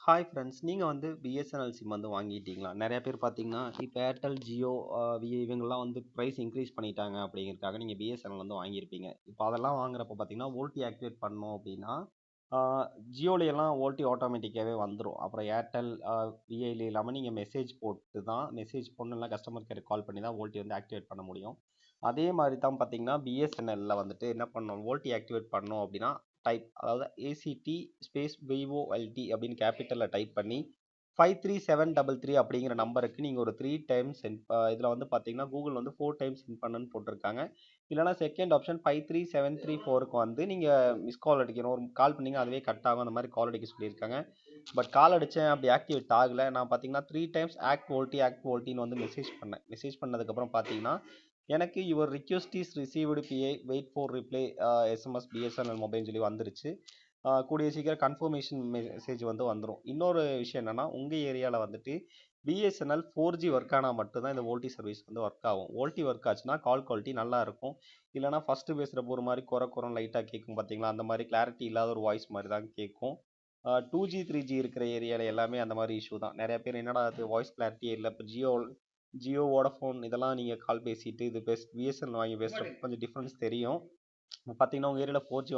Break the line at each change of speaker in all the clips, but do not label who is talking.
Hi friends, நீங்கள் வந்து BSNL sim வந்து வாங்கிட்டீங்களா? நிறைய பேர் பார்த்தீங்கன்னா இப்போ ஏர்டெல், ஜியோ, விஐ இவங்கெல்லாம் வந்து ப்ரைஸ் இன்க்ரீஸ் பண்ணிட்டாங்க அப்படிங்கிறதுக்காக நீங்கள் பிஎஸ்என்எல் வந்து வாங்கியிருப்பீங்க. இப்போ அதெல்லாம் வாங்குறப்ப பார்த்தீங்கன்னா ஓல்டி ஆக்டிவேட் பண்ணோம் அப்படின்னா ஜியோலையெல்லாம் ஓல்டி ஆட்டோமேட்டிக்காகவே வந்துடும். அப்புறம் ஏர்டெல், விஐல இல்லாமல் நீங்கள் மெசேஜ் போட்டு தான் மெசேஜ் பொண்ணுலாம் கஸ்டமர் கேர் கால் பண்ணி தான் ஓல்டி வந்து ஆக்டிவேட் பண்ண முடியும். அதே மாதிரி தான் பார்த்தீங்கன்னா பிஎஸ்என்எல்ல வந்துட்டு என்ன பண்ணணும், ஓல்டி ஆக்டிவேட் பண்ணோம் அப்படின்னா டைப், அதாவது ஏசிடி ஸ்பேஸ் விஓஎல்டி அப்படின்னு கேபிட்டலில் டைப் பண்ணி 53733 அப்படிங்கிற நம்பருக்கு நீங்கள் ஒரு 3 டைம்ஸ் சென்ட். இதில் வந்து பார்த்தீங்கன்னா கூகுள் வந்து 4 டைம்ஸ் சென்ட் பண்ணுன்னு போட்டிருக்காங்க. இல்லைனா செகண்ட் ஆப்ஷன் 53734க்கு வந்து நீங்கள் மிஸ் கால் அடிக்கணும். ஒரு கால் பண்ணிங்க அதுவே கட் ஆகும், அந்த மாதிரி கால் அடிக்க சொல்லியிருக்காங்க. பட் கால் அடித்தேன், அப்படி ஆக்டிவேட் ஆகலை. நான் பார்த்தீங்கன்னா 3 டைம்ஸ் ஆக்ட் வோல்ட்டின்னு வந்து மெசேஜ் பண்ணேன். மெசேஜ் பண்ணதுக்கப்புறம் பார்த்தீங்கன்னா எனக்கு யுவர் ரிக்வெஸ்ட் இஸ் ரிசீவ்டு பிஏ wait for reply SMS BSNL மொபைல்னு சொல்லி வந்துருச்சு. கூடிய சீக்கிரம் கன்ஃபர்மேஷன் மெசேஜ் வந்து வந்துடும். இன்னொரு விஷயம் என்னென்னா, உங்கள் ஏரியாவில் வந்துட்டு பிஎஸ்என்எல் 4G ஒர்க் ஆனால் மட்டும்தான் இந்த ஓல்டி சர்வீஸ் வந்து ஒர்க் ஆகும். ஓல்டி ஒர்க் ஆச்சுன்னா கால் குவாலிட்டி நல்லா இருக்கும். இல்லைனா ஃபஸ்ட்டு பேசுகிறப்ப ஒரு மாதிரி குறைன்னு லைட்டாக கேட்கும் பார்த்தீங்களா, அந்த மாதிரி கிளாரிட்டி இல்லாத ஒரு வாய்ஸ் மாதிரி தான் கேட்கும். 2G 3G இருக்கிற ஏரியாவில் எல்லாமே அந்த மாதிரி இஷ்யூ தான். நிறைய பேர் என்னடா அது வாய்ஸ் கிளாரிட்டியே இல்லை, இப்போ ஜியோ, வோடஃபோன் இதெல்லாம் நீங்கள் கால் பேசிட்டு இது பிஎஸ்என்எல் வாங்கி பேசுகிறப்ப கொஞ்சம் டிஃப்ரென்ஸ் தெரியும். பார்த்தீங்கன்னா உங்கள் ஏரியாவில் 4G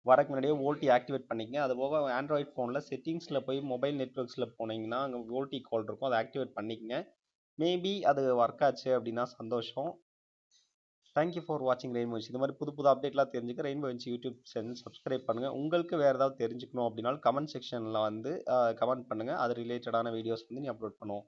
வரக்கு முன்னாடியே ஓல்டி ஆக்டிவேட் பண்ணிக்கங்க. அது போக ஆண்ட்ராய்ட் ஃபோனில் செட்டிங்ஸில் போய் மொபைல் நெட்ஒர்க்ஸில் போனீங்கன்னா அங்கே ஓல்டி கால் இருக்கும், அதை ஆக்டிவேட் பண்ணிக்கங்க. மேபி அது ஒர்க் ஆச்சு அப்படின்னா சந்தோஷம். தேங்க்யூ ஃபார் வாட்சிங் ரெயின்போ இன்ச். இந்த மாதிரி புது புது அப்டேட்லாம் தெரிஞ்சுக்க rainbow inch YouTube channel subscribe பண்ணுங்கள். உங்களுக்கு வேறு ஏதாவது தெரிஞ்சுக்கணும் அப்படின்னாலும் கமெண்ட் செக்ஷனில் வந்து கமெண்ட் பண்ணுங்கள். அது ரிலேட்டடான வீடியோஸ் வந்து நீ அப்லோட் பண்ணுவோம்.